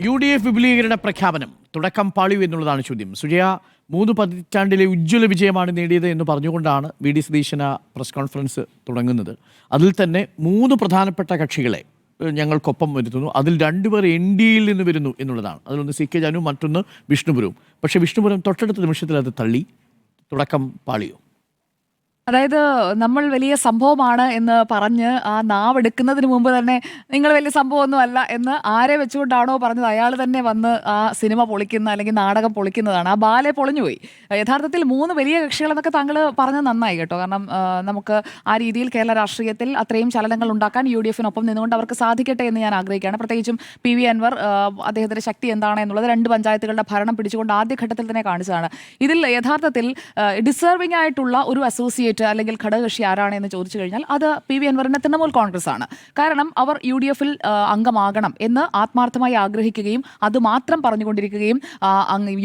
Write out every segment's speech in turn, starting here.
UDF വിപുലീകരണ പ്രഖ്യാപനം തുടക്കം പാളിയു എന്നുള്ളതാണ് ചോദ്യം. സുജയ, 3 പതിറ്റാണ്ടിലെ ഉജ്ജ്വല വിജയമാണ് നേടിയത് എന്ന് പറഞ്ഞുകൊണ്ടാണ് വി.ഡി. സതീശൻ പ്രസ് കോൺഫറൻസ് തുടങ്ങുന്നത്. അതിൽ തന്നെ 3 പ്രധാനപ്പെട്ട കക്ഷികളെ ഞങ്ങൾക്കൊപ്പം വരുത്തുന്നു. അതിൽ 2 പേർ NDAയിൽ നിന്ന് വരുന്നു എന്നുള്ളതാണ്. അതിലൊന്ന് CK ജാനു, മറ്റൊന്ന് വിഷ്ണുപുരവും. പക്ഷേ വിഷ്ണുപുരം തൊട്ടടുത്ത നിമിഷത്തിൽ അത് തള്ളി. തുടക്കം പാളിയോ? അതായത് നമ്മൾ വലിയ സംഭവമാണ് എന്ന് പറഞ്ഞ് ആ നാവെടുക്കുന്നതിന് മുമ്പ് തന്നെ നിങ്ങൾ വലിയ സംഭവമൊന്നും അല്ല എന്ന് ആരെ വെച്ചുകൊണ്ടാണോ പറഞ്ഞത് അയാൾ തന്നെ വന്ന് ആ സിനിമ പൊളിക്കുന്ന അല്ലെങ്കിൽ നാടകം പൊളിക്കുന്നതാണ്. ആ ബാലെ പൊളിഞ്ഞുപോയി. യഥാർത്ഥത്തിൽ 3 വലിയ കക്ഷികളെന്നൊക്കെ താങ്കൾ പറഞ്ഞത് നന്നായി കേട്ടോ. കാരണം നമുക്ക് ആ രീതിയിൽ കേരള രാഷ്ട്രീയത്തിൽ അത്രയും ചലനങ്ങൾ ഉണ്ടാക്കാൻ UDF-നൊപ്പം നിന്നുകൊണ്ട് അവർക്ക് സാധിക്കട്ടെ എന്ന് ഞാൻ ആഗ്രഹിക്കുകയാണ്. പ്രത്യേകിച്ചും PV അൻവർ അദ്ദേഹത്തിൻ്റെ ശക്തി എന്താണ് എന്നുള്ളത് 2 പഞ്ചായത്തുകളുടെ ഭരണം പിടിച്ചുകൊണ്ട് ആദ്യഘട്ടത്തിൽ തന്നെ കാണിച്ചതാണ്. ഇതിൽ യഥാർത്ഥത്തിൽ ഡിസേർവിംഗ് ആയിട്ടുള്ള ഒരു അസോസിയേറ്റ് അല്ലെങ്കിൽ ഘടകകക്ഷി ആരാണ് എന്ന് ചോദിച്ചു കഴിഞ്ഞാൽ അത് PV അൻവറിന്റെ തൃണമൂൽ കോൺഗ്രസ് ആണ്. കാരണം അവർ UDF-ൽ അംഗമാകണം എന്ന് ആത്മാർത്ഥമായി ആഗ്രഹിക്കുകയും അത് മാത്രം പറഞ്ഞുകൊണ്ടിരിക്കുകയും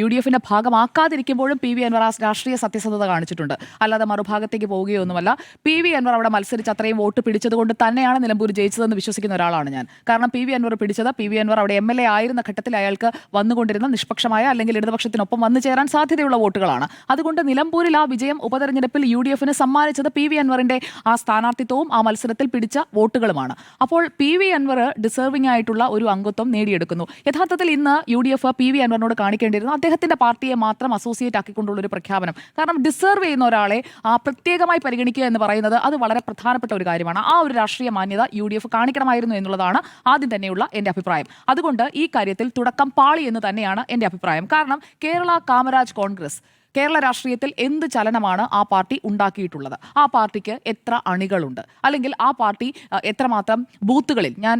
UDF-ന്റെ ഭാഗമാക്കാതിരിക്കുമ്പോഴും PV അൻവർ ആ രാഷ്ട്രീയ സത്യസന്ധത കാണിച്ചിട്ടുണ്ട്. അല്ലാതെ മറുഭാഗത്തേക്ക് പോവുകയൊന്നുമല്ല. PV അൻവർ അവിടെ മത്സരിച്ച് അത്രയും വോട്ട് പിടിച്ചതുകൊണ്ട് തന്നെയാണ് നിലമ്പൂർ ജയിച്ചതെന്ന് വിശ്വസിക്കുന്ന ഒരാളാണ് ഞാൻ. കാരണം PV അൻവർ പിടിച്ചത് PV അൻവർ അവിടെ MLA ആയിരുന്ന ഘട്ടത്തിൽ അയാൾക്ക് വന്നുകൊണ്ടിരുന്ന നിഷ്പക്ഷമായ അല്ലെങ്കിൽ ഇടതുപക്ഷത്തിനൊപ്പം വന്നു ചേരാൻ സാധ്യതയുള്ള വോട്ടുകളാണ്. അതുകൊണ്ട് നിലമ്പൂരിൽ ആ വിജയം ഉപതെരഞ്ഞെടുപ്പിൽ UDF-ന് സമ്മാനിച്ചത് PV അൻവറിന്റെ ആ സ്ഥാനാർത്ഥിത്വവും ആ മത്സരത്തിൽ പിടിച്ച വോട്ടുകളുമാണ്. അപ്പോൾ PV അൻവർ ഡിസേർവിംഗ് ആയിട്ടുള്ള ഒരു അംഗത്വം നേടിയെടുക്കുന്നു. യഥാർത്ഥത്തിൽ ഇന്ന് UDF PV അൻവറിനോട് കാണിക്കേണ്ടിയിരുന്നു അദ്ദേഹത്തിന്റെ പാർട്ടിയെ മാത്രം അസോസിയേറ്റ് ആക്കിക്കൊണ്ടുള്ള ഒരു പ്രഖ്യാപനം. കാരണം ഡിസേർവ് ചെയ്യുന്ന ഒരാളെ പ്രത്യേകമായി പരിഗണിക്കുക എന്ന് പറയുന്നത് അത് വളരെ പ്രധാനപ്പെട്ട ഒരു കാര്യമാണ്. ആ ഒരു രാഷ്ട്രീയ മാന്യത UDF കാണിക്കണമായിരുന്നു എന്നുള്ളതാണ് ആദ്യം തന്നെയുള്ള എൻ്റെ അഭിപ്രായം. അതുകൊണ്ട് ഈ കാര്യത്തിൽ തുടക്കം പാളി എന്ന് തന്നെയാണ് എൻ്റെ അഭിപ്രായം. കാരണം കേരള കാമരാജ് കോൺഗ്രസ് കേരള രാഷ്ട്രീയത്തിൽ എന്ത് ചലനമാണ് ആ പാർട്ടി ഉണ്ടാക്കിയിട്ടുള്ളത്? ആ പാർട്ടിക്ക് എത്ര അണികളുണ്ട്? അല്ലെങ്കിൽ ആ പാർട്ടി എത്രമാത്രം ബൂത്തുകളിൽ, ഞാൻ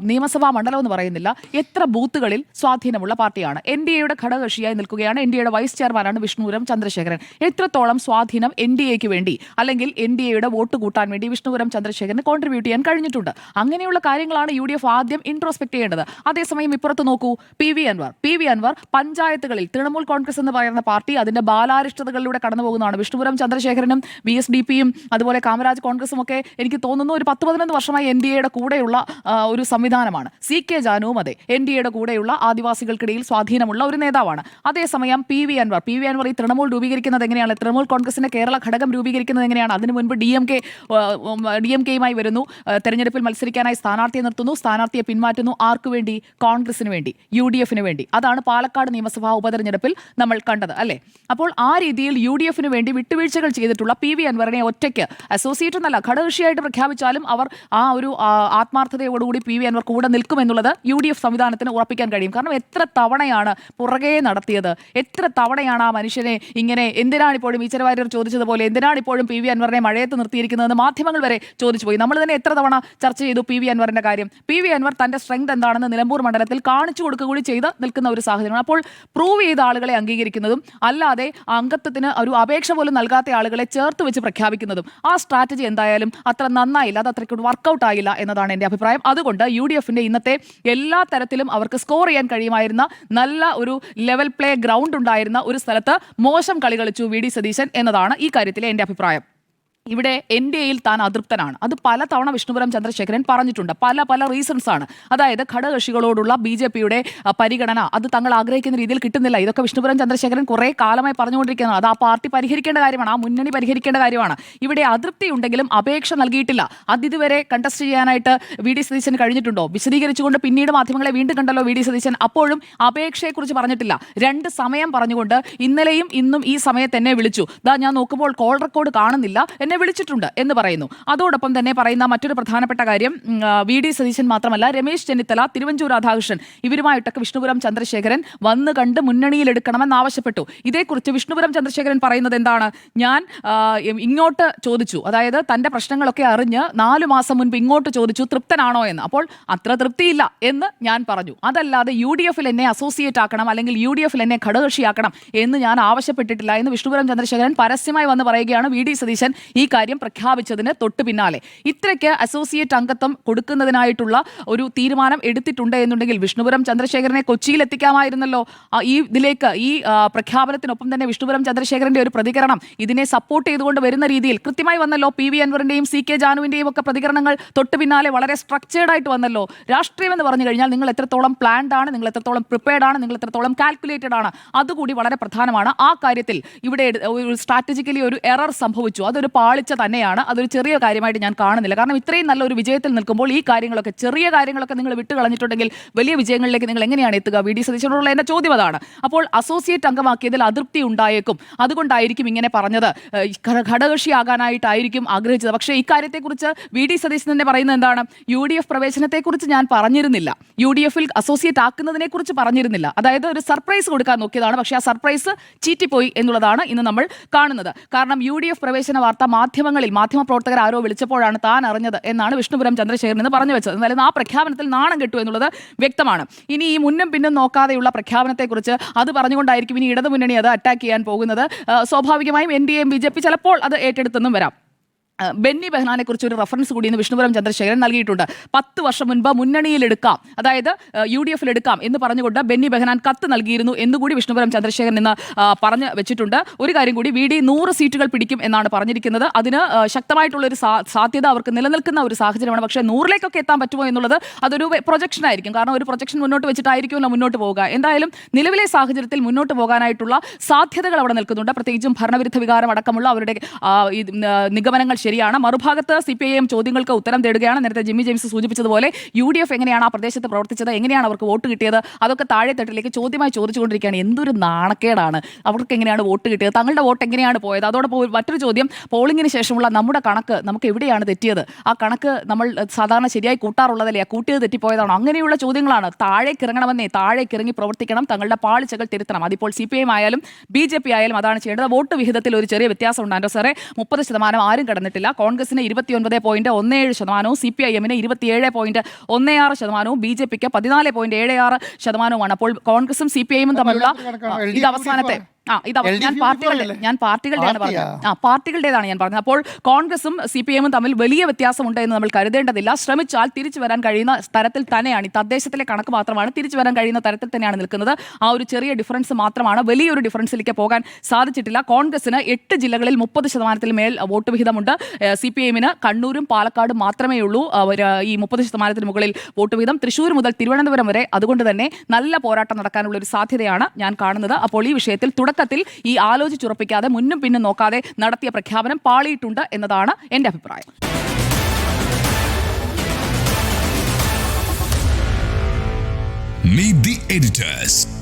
നിയമസഭാ മണ്ഡലം എന്ന് പറയുന്നില്ല, എത്ര ബൂത്തുകളിൽ സ്വാധീനമുള്ള പാർട്ടിയാണ്? NDAയുടെ ഘടകകക്ഷിയായി നിൽക്കുകയാണ്. NDAയുടെ വൈസ് ചെയർമാനാണ് വിഷ്ണുപുരം ചന്ദ്രശേഖരൻ. എത്രത്തോളം സ്വാധീനം NDAയ്ക്ക് വേണ്ടി അല്ലെങ്കിൽ NDAയുടെ വോട്ട് കൂട്ടാൻ വേണ്ടി വിഷ്ണുപുരം ചന്ദ്രശേഖരന് കോൺട്രിബ്യൂട്ട് ചെയ്യാൻ കഴിഞ്ഞിട്ടുണ്ട്? അങ്ങനെയുള്ള കാര്യങ്ങളാണ് UDF ആദ്യം ഇൻട്രോസ്പെക്ട് ചെയ്യേണ്ടത്. അതേസമയം ഇപ്പുറത്ത് നോക്കൂ, PV അൻവർ പഞ്ചായത്തുകളിൽ തൃണമൂൽ കോൺഗ്രസ് എന്ന് പറയുന്ന പാർട്ടി അതിന്റെ ബാലാരിഷ്ടതകളിലൂടെ കടന്നു പോകുന്നതാണ്. വിഷ്ണുപുരം ചന്ദ്രശേഖരനും VSDPയും അതുപോലെ കാമരാജ് കോൺഗ്രസും ഒക്കെ എനിക്ക് തോന്നുന്നു ഒരു 10-11 വർഷമായി NDAയുടെ കൂടെയുള്ള ഒരു സംവിധാനമാണ്. CK ജാനുവും അതെ NDAയുടെ കൂടെയുള്ള ആദിവാസികൾക്കിടയിൽ സ്വാധീനമുള്ള ഒരു നേതാവാണ്. അതേസമയം PV അൻവർ ഈ തൃണമൂൽ രൂപീകരിക്കുന്നത് എങ്ങനെയാണ്? തൃണമൂൽ കോൺഗ്രസിന്റെ കേരള ഘടകം രൂപീകരിക്കുന്നത് എങ്ങനെയാണ്? അതിനു മുൻപ് DMK-യുമായി വരുന്നു, തെരഞ്ഞെടുപ്പിൽ മത്സരിക്കാനായി സ്ഥാനാർത്ഥിയെ നിർത്തുന്നു, സ്ഥാനാർത്ഥിയെ പിന്മാറ്റുന്നു. ആർക്കു വേണ്ടി? കോൺഗ്രസിന് വേണ്ടി, UDF-ന് വേണ്ടി. അതാണ് പാലക്കാട് നിയമസഭാ ഉപതെരഞ്ഞെടുപ്പിൽ നമ്മൾ കണ്ടത് അല്ലേ? അപ്പോൾ ആ രീതിയിൽ UDF-ന് വേണ്ടി വിട്ടുവീഴ്ചകൾ ചെയ്തിട്ടുള്ള PV അൻവറിനെ ഒറ്റയ്ക്ക് അസോസിയേറ്റ് എന്നല്ല ഘടകകക്ഷിയായിട്ട് പ്രഖ്യാപിച്ചാലും അവർ ആ ഒരു ആത്മാർത്ഥതയോടുകൂടി PV അൻവർ കൂടെ നിൽക്കുമെന്നുള്ളത് UDF സംവിധാനത്തിന് ഉറപ്പിക്കാൻ കഴിയും. കാരണം എത്ര തവണയാണ് പുറകെ നടത്തിയത്? എത്ര തവണയാണ് ആ മനുഷ്യനെ ഇങ്ങനെ എന്തിനാണിപ്പോഴും ഈശ്വരവാര്യർ ചോദിച്ചതുപോലെ എന്തിനാണിപ്പോഴും PV അൻവറിനെ മഴയത്ത് നിർത്തിയിരിക്കുന്നതെന്ന് മാധ്യമങ്ങൾ വരെ ചോദിച്ചു പോയി. നമ്മൾ തന്നെ എത്ര തവണ ചർച്ച ചെയ്തു PV അൻവറിന്റെ കാര്യം. PV അൻവർ തന്റെ സ്ട്രെങ്ത് എന്താണെന്ന് നിലമ്പൂർ മണ്ഡലത്തിൽ കാണിച്ചു കൊടുക്കുക കൂടി ചെയ്ത് നിൽക്കുന്ന ഒരു സാഹചര്യമാണ്. അപ്പോൾ പ്രൂവ് ചെയ്ത ആളുകളെ അംഗീകരിക്കുന്നതും അല്ലാതെ അംഗത്വത്തിന് ഒരു അപേക്ഷ പോലും നൽകാത്ത ആളുകളെ ചേർത്ത് വെച്ച് പ്രഖ്യാപിക്കുന്നതും ആ സ്ട്രാറ്റജി എന്തായാലും അത്ര നന്നായില്ല, അത് അത്രയ്ക്ക് വർക്കൗട്ട് ആയില്ല എന്നതാണ് എൻ്റെ അഭിപ്രായം. അതുകൊണ്ട് UDF-ന്റെ ഇന്നത്തെ എല്ലാ തരത്തിലും അവർക്ക് സ്കോർ ചെയ്യാൻ കഴിയുമായിരുന്ന നല്ല ഒരു ലെവൽ പ്ലേ ഗ്രൗണ്ട് ഉണ്ടായിരുന്ന ഒരു സ്ഥലത്ത് മോശം കളി കളിച്ചു V.D. സതീശൻ എന്നതാണ് ഈ കാര്യത്തിലെ എൻ്റെ അഭിപ്രായം. ഇവിടെ NDAയിൽ താൻ അതൃപ്തനാണ്. അത് പല തവണ വിഷ്ണുപുരം ചന്ദ്രശേഖരൻ പറഞ്ഞിട്ടുണ്ട്. പല റീസൺസ് ആണ്. അതായത് ഘടകകക്ഷികളോടുള്ള BJP-യുടെ പരിഗണന അത് തങ്ങൾ ആഗ്രഹിക്കുന്ന രീതിയിൽ കിട്ടുന്നില്ല. ഇതൊക്കെ വിഷ്ണുപുരം ചന്ദ്രശേഖരൻ കുറെ കാലമായി പറഞ്ഞുകൊണ്ടിരിക്കുന്നത്. അത് ആ പാർട്ടി പരിഹരിക്കേണ്ട കാര്യമാണ്, ആ മുന്നണി പരിഹരിക്കേണ്ട കാര്യമാണ്. ഇവിടെ അതൃപ്തി ഉണ്ടെങ്കിലും അപേക്ഷ നൽകിയിട്ടില്ല. അത് ഇതുവരെ കണ്ടസ്റ്റ് ചെയ്യാനായിട്ട് V.D. സതീശന് കഴിഞ്ഞിട്ടുണ്ടോ? വിശദീകരിച്ചുകൊണ്ട് പിന്നീട് മാധ്യമങ്ങളെ വീണ്ടും കണ്ടല്ലോ V.D. സതീശൻ. അപ്പോഴും അപേക്ഷയെക്കുറിച്ച് പറഞ്ഞിട്ടില്ല. 2 സമയം പറഞ്ഞുകൊണ്ട് ഇന്നലെയും ഇന്നും ഈ സമയത്ത് എന്നെ വിളിച്ചു. ഞാൻ നോക്കുമ്പോൾ കോൾ റെക്കോർഡ് കാണുന്നില്ല, എന്നെ വിളിച്ചിട്ടുണ്ട് എന്ന് പറയുന്നു. അതോടൊപ്പം തന്നെ പറയുന്ന മറ്റൊരു പ്രധാനപ്പെട്ട കാര്യം V.D. സതീശൻ മാത്രമല്ല, രമേശ് ചെന്നിത്തല, തിരുവഞ്ചൂർ രാധാകൃഷ്ണൻ ഇവരുമായിട്ടൊക്കെ വിഷ്ണുപുരം ചന്ദ്രശേഖരൻ വന്ന് കണ്ട് മുന്നണിയിലെടുക്കണമെന്ന് ആവശ്യപ്പെട്ടു. ഇതേക്കുറിച്ച് വിഷ്ണുപുരം ചന്ദ്രശേഖരൻ പറയുന്നത് എന്താണ്? ഞാൻ ഇങ്ങോട്ട് ചോദിച്ചു, അതായത് തന്റെ പ്രശ്നങ്ങളൊക്കെ അറിഞ്ഞ് 4 മാസം മുൻപ് ഇങ്ങോട്ട് ചോദിച്ചു തൃപ്തനാണോ എന്ന്. അപ്പോൾ അത്ര തൃപ്തിയില്ല എന്ന് ഞാൻ പറഞ്ഞു. അതല്ലാതെ UDF-ൽ എന്നെ അസോസിയേറ്റ് ആക്കണം അല്ലെങ്കിൽ UDF-ൽ എന്നെ ഘടകകക്ഷിയാക്കണം എന്ന് ഞാൻ ആവശ്യപ്പെട്ടിട്ടില്ല എന്ന് വിഷ്ണുപുരം ചന്ദ്രശേഖരൻ പരസ്യമായി വന്ന് പറയുകയാണ്. V.D. സതീശൻ ഈ കാര്യം പ്രഖ്യാപിച്ചതിന് തൊട്ടു പിന്നാലെ ഇത്രയ്ക്ക് അസോസിയേറ്റ് അംഗത്വം കൊടുക്കുന്നതിനായിട്ടുള്ള ഒരു തീരുമാനം എടുത്തിട്ടുണ്ട് എന്നുണ്ടെങ്കിൽ വിഷ്ണുപുരം ചന്ദ്രശേഖരനെ കൊച്ചിയിൽ എത്തിക്കാമായിരുന്നല്ലോ. ഈ ഇതിലേക്ക് ഈ പ്രഖ്യാപനത്തിനൊപ്പം തന്നെ വിഷ്ണുപുരം ചന്ദ്രശേഖരന്റെ ഒരു പ്രതികരണം ഇതിനെ സപ്പോർട്ട് ചെയ്തുകൊണ്ട് വരുന്ന രീതിയിൽ കൃത്യമായി വന്നല്ലോ. PV അൻവറിന്റെയും CK ജാനുവിന്റെയും ഒക്കെ പ്രതികരണങ്ങൾ തൊട്ടു പിന്നാലെ വളരെ സ്ട്രക്ചേർഡ് ആയിട്ട് വന്നല്ലോ. രാഷ്ട്രീയം എന്ന് പറഞ്ഞു കഴിഞ്ഞാൽ നിങ്ങൾ എത്രത്തോളം പ്ലാൻഡ് ആണ്, നിങ്ങൾ എത്രത്തോളം പ്രിപ്പയർഡ് ആണ്, നിങ്ങൾ എത്രത്തോളം കാൽക്കുലേറ്റഡ് ആണ്, അതുകൂടി വളരെ പ്രധാനമാണ്. ആ കാര്യത്തിൽ ഇവിടെ ഒരു സ്ട്രാറ്റജിക്കലി ഒരു എറർ സംഭവിച്ചു. അതൊരു പാളിച്ച തന്നെയാണ്. അതൊരു ചെറിയ കാര്യമായിട്ട് ഞാൻ കാണുന്നില്ല. കാരണം ഇത്രയും നല്ലൊരു വിജയത്തിൽ നിൽക്കുമ്പോൾ ഈ കാര്യങ്ങളൊക്കെ ചെറിയ കാര്യങ്ങളൊക്കെ നിങ്ങൾ വിട്ടുകളഞ്ഞിട്ടുണ്ടെങ്കിൽ വലിയ വിജയങ്ങളിലേക്ക് നിങ്ങൾ എങ്ങനെയാണ് എത്തുക? VD സതീശനോടുള്ള എന്റെ ചോദ്യം അതാണ്. അപ്പോൾ അസോസിയേറ്റ് അംഗമാക്കിയതിൽ അതൃപ്തി ഉണ്ടായേക്കും. അതുകൊണ്ടായിരിക്കും ഇങ്ങനെ പറഞ്ഞത്. ഘടകകക്ഷിയാകാനായിട്ടായിരിക്കും ആഗ്രഹിച്ചത്. പക്ഷേ ഇക്കാര്യത്തെക്കുറിച്ച് VD സതീശൻ തന്നെ പറയുന്നത് എന്താണ്? UDF പ്രവേശനത്തെക്കുറിച്ച് ഞാൻ പറഞ്ഞിരുന്നില്ല, UDFൽ അസോസിയേറ്റ് ആക്കുന്നതിനെ കുറിച്ച് പറഞ്ഞിരുന്നില്ല. അതായത് ഒരു സർപ്രൈസ് കൊടുക്കാൻ നോക്കിയതാണ്. പക്ഷേ ആ സർപ്രൈസ് ചീറ്റിപ്പോയി എന്നുള്ളതാണ് ഇന്ന് നമ്മൾ കാണുന്നത്. കാരണം UDF പ്രവേശന വാർത്ത മാധ്യമപ്രവർത്തകർ ആരോ വിളിച്ചപ്പോഴാണ് താൻ അറിഞ്ഞത് എന്നാണ് വിഷ്ണുപുരം ചന്ദ്രശേഖരൻ എന്ന് പറഞ്ഞു വെച്ചത്. എന്നാലും ആ പ്രഖ്യാപനത്തിൽ നാണം കെട്ടു എന്നുള്ളത് വ്യക്തമാണ്. ഇനി ഈ മുന്നും പിന്നും നോക്കാതെയുള്ള പ്രഖ്യാപനത്തെക്കുറിച്ച് അത് പറഞ്ഞുകൊണ്ടായിരിക്കും ഇനി ഇടതുമുന്നണി അത് അറ്റാക്ക് ചെയ്യാൻ പോകുന്നത്. സ്വാഭാവികമായും NDA BJP ചിലപ്പോൾ അത് ഏറ്റെടുത്തെന്നും വരാം. ബെന്നി ബെഹനാനെ കുറിച്ച് ഒരു റെഫറൻസ് കൂടി ഇന്ന് വിഷ്ണുപുരം ചന്ദ്രശേഖരൻ നൽകിയിട്ടുണ്ട്. 10 വർഷം മുൻപ് മുന്നണിയിലെടുക്കാം, അതായത് UDFൽ എടുക്കാം എന്ന് പറഞ്ഞുകൊണ്ട് ബെന്നി ബെഹനാൻ കത്ത് നൽകിയിരുന്നു എന്നുകൂടി വിഷ്ണുപുരം ചന്ദ്രശേഖരൻ ഇന്ന് പറഞ്ഞു വെച്ചിട്ടുണ്ട്. ഒരു കാര്യം കൂടി, VD 100 സീറ്റുകൾ പിടിക്കും എന്നാണ് പറഞ്ഞിരിക്കുന്നത്. അതിന് ശക്തമായിട്ടുള്ളൊരു സാധ്യത അവർക്ക് നിലനിൽക്കുന്ന ഒരു സാഹചര്യമാണ്. പക്ഷേ 100ലേക്കൊക്കെ എത്താൻ പറ്റുമോ എന്നുള്ളത് അതൊരു പ്രൊജക്ഷൻ ആയിരിക്കും. കാരണം ഒരു പ്രൊജക്ഷൻ മുന്നോട്ട് വെച്ചിട്ടായിരിക്കുമല്ലോ മുന്നോട്ട് പോവുക. എന്തായാലും നിലവിലെ സാഹചര്യത്തിൽ മുന്നോട്ട് പോകാനായിട്ടുള്ള സാധ്യതകൾ അവിടെ നിൽക്കുന്നുണ്ട്. പ്രത്യേകിച്ചും ഭരണവിരുദ്ധ വികാരം അടക്കമുള്ള അവരുടെ നിഗമനങ്ങൾ ശരിയാണ്. മറുഭാഗത്ത് CPIM ചോദ്യങ്ങൾക്ക് ഉത്തരം തേടുകയാണ്. നേരത്തെ ജിമ്മി ജെയിംസ് സൂചിപ്പിച്ചതുപോലെ UDF എങ്ങനെയാണ് ആ പ്രദേശത്ത് പ്രവർത്തിച്ചത്, എങ്ങനെയാണ് അവർക്ക് വോട്ട് കിട്ടിയത്, അതൊക്കെ താഴെ തട്ടിലേക്ക് ചോദ്യമായി ചോദിച്ചുകൊണ്ടിരിക്കുകയാണ്. എന്തൊരു നാണക്കേടാണ്. അവർക്ക് എങ്ങനെയാണ് വോട്ട് കിട്ടിയത്, തങ്ങളുടെ വോട്ട് എങ്ങനെയാണ് പോയത്. അതോടൊപ്പം മറ്റൊരു ചോദ്യം, പോളിംഗിന് ശേഷമുള്ള നമ്മുടെ കണക്ക് നമുക്ക് എവിടെയാണ് തെറ്റിയത്, ആ കണക്ക് നമ്മൾ സാധാരണ ശരിയായി കൂട്ടാറുള്ളതല്ലേ, കൂട്ടിയത് തെറ്റിപ്പോയതാണോ, അങ്ങനെയുള്ള ചോദ്യങ്ങളാണ്. താഴേക്ക് ഇറങ്ങണമെന്നേ, താഴേക്ക് ഇറങ്ങി പ്രവർത്തിക്കണം, തങ്ങളുടെ പാളിച്ചകൾ തിരുത്തണം. അതിപ്പോൾ CPIM ആയാലും BJP ആയാലും അതാണ് ചെയ്യേണ്ടത്. വോട്ട് വിഹിതത്തിൽ ഒരു ചെറിയ വ്യത്യാസം ഉണ്ട് സാറേ. 30% ആരും കടന്നിട്ടില്ല. കോൺഗ്രസിന് 29.17%, CPIMന് 27.16%, BJPക്ക് 14.76%. അപ്പോൾ കോൺഗ്രസും CPIMും തമ്മിലുള്ള ഇത് അവസാനത്തെ ഞാൻ പാർട്ടികളുടെയാണ് പറഞ്ഞത്. പാർട്ടികളുടേതാണ് ഞാൻ പറഞ്ഞത്. അപ്പോൾ കോൺഗ്രസും CPIMും തമ്മിൽ വലിയ വ്യത്യാസമുണ്ട് എന്ന് നമ്മൾ കരുതേണ്ടതില്ല. ശ്രമിച്ചാൽ തിരിച്ചു വരാൻ കഴിയുന്ന തരത്തിൽ തന്നെയാണ്. ഈ തദ്ദേശത്തിലെ കണക്ക് മാത്രമാണ്, തിരിച്ചു വരാൻ കഴിയുന്ന തരത്തിൽ തന്നെയാണ് നിൽക്കുന്നത്. ആ ഒരു ചെറിയ ഡിഫറൻസ് മാത്രമാണ്, വലിയൊരു ഡിഫറൻസിലേക്ക് പോകാൻ സാധിച്ചിട്ടില്ല. കോൺഗ്രസിന് 8 ജില്ലകളിൽ 30% മേൽ വോട്ട് വിഹിതമുണ്ട്. CPIMന് കണ്ണൂരും പാലക്കാടും മാത്രമേ ഉള്ളൂ ഈ 30% മുകളിൽ വോട്ട് വിഹിതം. തൃശ്ശൂർ മുതൽ തിരുവനന്തപുരം വരെ. അതുകൊണ്ട് തന്നെ നല്ല പോരാട്ടം നടക്കാനുള്ള ഒരു സാധ്യതയാണ് ഞാൻ കാണുന്നത്. അപ്പോൾ ഈ വിഷയത്തിൽ തുടക്കത്തിൽ ഈ ആലോചിച്ചുറപ്പിക്കാതെ മുന്നും പിന്നും നോക്കാതെ നടത്തിയ പ്രഖ്യാപനം പാളിയിട്ടുണ്ട് എന്നതാണ് എന്റെ അഭിപ്രായം. Meet the editors.